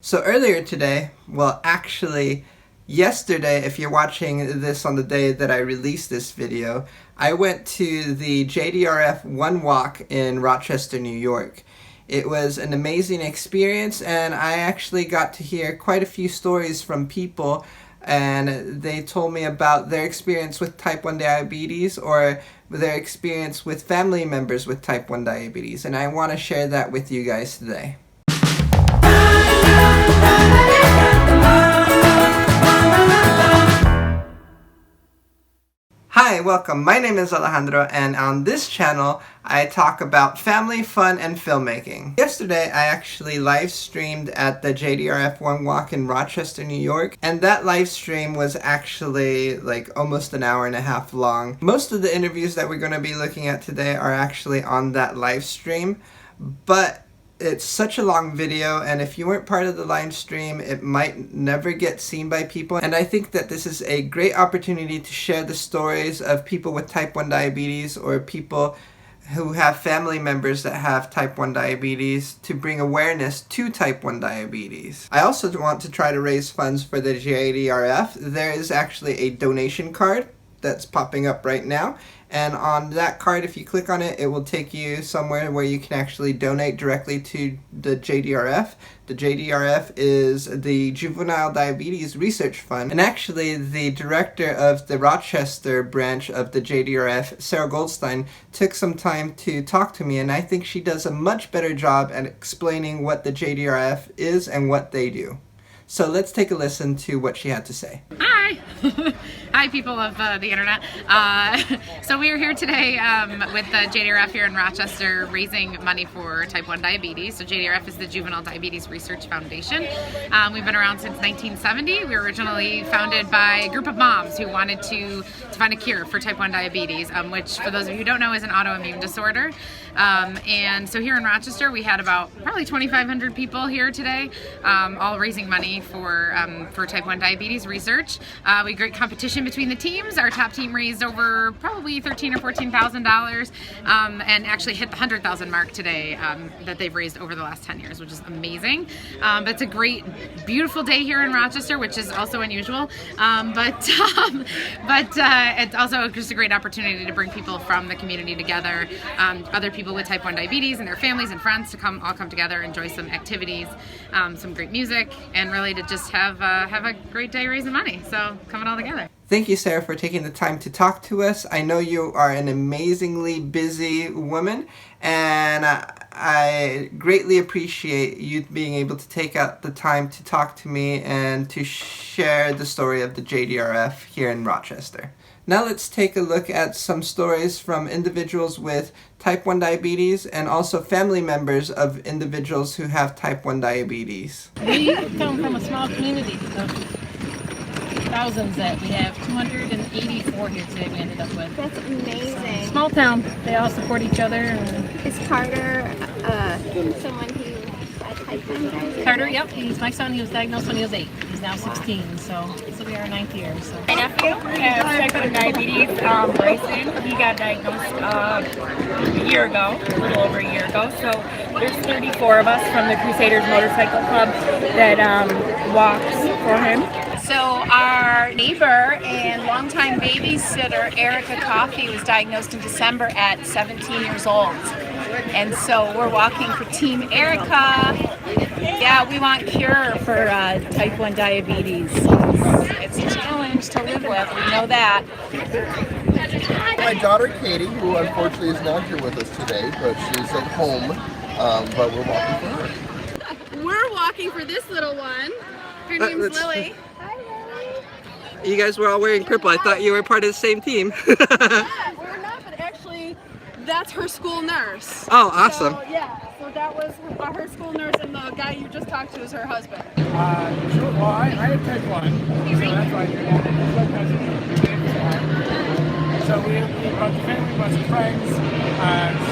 So earlier today, well actually yesterday if you're watching this on the day that I released this video, I went to the JDRF One Walk in Rochester, New York. It was an amazing experience and I actually got to hear quite a few stories from people, and they told me about their experience with type 1 diabetes or their experience with family members with type 1 diabetes, and I want to share that with you guys today. Hi, welcome. My name is Alejandro, and on this channel I talk about family, fun, and filmmaking. Yesterday I actually live streamed at the JDRF One Walk in Rochester, New York, and that live stream was actually like almost an hour and a half long. Most of the interviews that we're going to be looking at today are actually on that live stream, but it's such a long video, and if you weren't part of the live stream, it might never get seen by people. And I think that this is a great opportunity to share the stories of people with type 1 diabetes or people who have family members that have type 1 diabetes, to bring awareness to type 1 diabetes. I also want to try to raise funds for the JDRF. There is actually a donation card that's popping up right now, and on that card, if you click on it, it will take you somewhere where you can actually donate directly to the JDRF. The JDRF is the Juvenile Diabetes Research Fund, and actually the director of the Rochester branch of the JDRF, Sara Goldstein, took some time to talk to me, and I think she does a much better job at explaining what the JDRF is and what they do. So let's take a listen to what she had to say. Hi! Hi, people of the internet. So we are here today with the JDRF here in Rochester, raising money for type 1 diabetes. So JDRF is the Juvenile Diabetes Research Foundation. We've been around since 1970. We were originally founded by a group of moms who wanted to find a cure for type 1 diabetes, which, for those of you who don't know, is an autoimmune disorder. And so here in Rochester, we had about probably 2,500 people here today, all raising money for type 1 diabetes research. We had great competition between the teams. Our top team raised over probably $13,000 or $14,000, and actually hit the 100,000 mark today that they've raised over the last 10 years, which is amazing. But it's a great, beautiful day here in Rochester, which is also unusual. But it's also just a great opportunity to bring people from the community together, other people with type 1 diabetes and their families and friends to all come together, enjoy some activities, some great music, and really to just have a great day raising money. So coming all together. Thank you, Sarah, for taking the time to talk to us. I know you are an amazingly busy woman, and I greatly appreciate you being able to take out the time to talk to me and to share the story of the JDRF here in Rochester. Now let's take a look at some stories from individuals with type 1 diabetes and also family members of individuals who have type 1 diabetes. We come from a small community of thousands that we have 284 here today we ended up with. That's amazing. So, small town, they all support each other. Is Carter someone who had type 1 diabetes? Carter, yep, he's my son. He was diagnosed when he was 8. He's now 16, so this will be our 9th year. So. My nephew has type 1 diabetes, Bryson. He got diagnosed a year ago, a little over a year ago. So there's 34 of us from the Crusaders Motorcycle Club that walks for him. So our neighbor and longtime babysitter, Erica Coffey, was diagnosed in December at 17 years old. And so we're walking for Team Erica. Yeah, we want cure for type 1 diabetes. It's a challenge to live with, we know that. My daughter Katie, who unfortunately is not here with us today, but she's at home, but we're walking for her. We're walking for this little one. Her name's Lily. You guys were all wearing purple. I thought you were part of the same team. Yeah, we're not, but actually, that's her school nurse. Oh, awesome. So, yeah, so that was her school nurse, and the guy you just talked to is her husband. Sure. Well, I have type 1, so that's why you're So we brought the family, brought some friends. So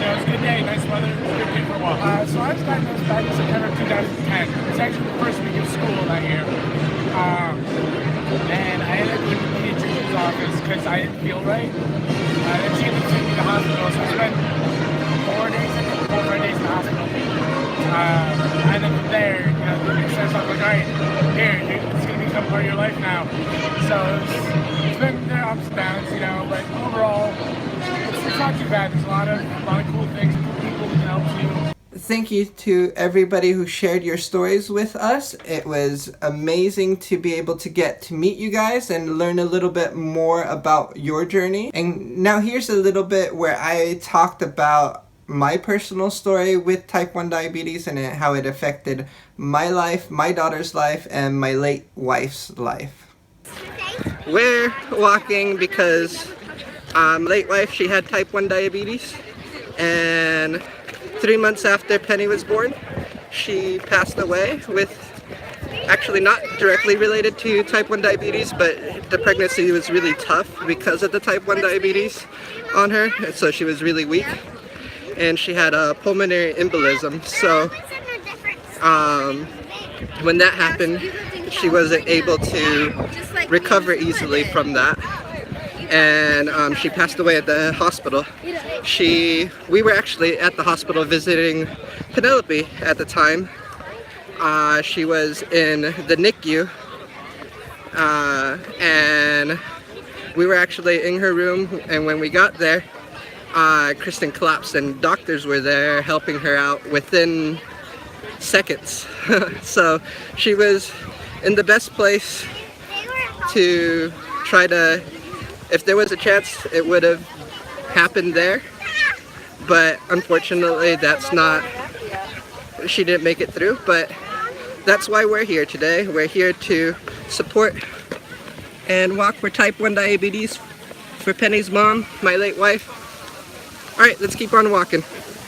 it was a good day, nice weather, it was a good day for a walk. So I was diagnosed back in September 2010. It's actually the first week of school that year. And I ended up going to the pediatrician's office because I didn't feel right. And she ended up taking me to the hospital, so I spent 4 or 5 days in the hospital. And then from there, the research, I was like, part of your life now. So it's been there ups and downs, you know, but overall, it's not too bad. There's a lot of cool things, cool people who can help you. Thank you to everybody who shared your stories with us. It was amazing to be able to get to meet you guys and learn a little bit more about your journey. And now here's a little bit where I talked about my personal story with type 1 diabetes and how it affected my life, my daughter's life, and my late wife's life. We're walking because late wife, she had type 1 diabetes, and 3 months after Penny was born, she passed away with, actually not directly related to type 1 diabetes, but the pregnancy was really tough because of the type 1 diabetes on her, so she was really weak, and she had a pulmonary embolism. So when that happened, she wasn't able to recover easily from that, and she passed away at the hospital. We were actually at the hospital visiting Penelope at the time. She was in the NICU, and we were actually in her room, and when we got there, Kristen collapsed, and doctors were there helping her out within seconds. So she was in the best place to try to, if there was a chance, it would have happened there, but unfortunately that's not, she didn't make it through. But that's why we're here today. We're here to support and walk for type 1 diabetes for Penny's mom, my late wife. Alright, let's keep on walking.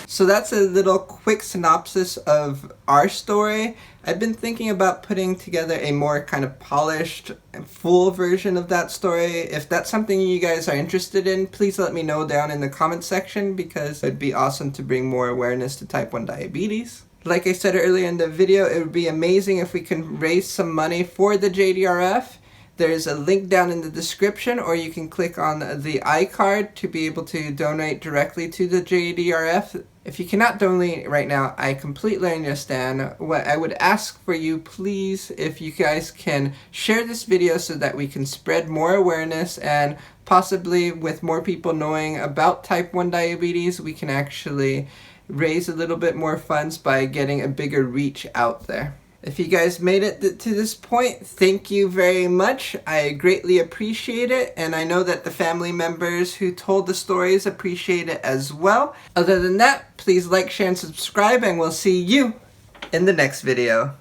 So that's a little quick synopsis of our story. I've been thinking about putting together a more kind of polished and full version of that story. If that's something you guys are interested in, please let me know down in the comment section, because it'd be awesome to bring more awareness to type 1 diabetes. Like I said earlier in the video, it would be amazing if we can raise some money for the JDRF. There's a link down in the description, or you can click on the iCard to be able to donate directly to the JDRF. If you cannot donate right now, I completely understand. What I would ask for you, please, if you guys can share this video so that we can spread more awareness, and possibly with more people knowing about type 1 diabetes, we can actually raise a little bit more funds by getting a bigger reach out there. If you guys made it to this point, thank you very much. I greatly appreciate it, and I know that the family members who told the stories appreciate it as well. Other than that, please like, share, and subscribe, and we'll see you in the next video.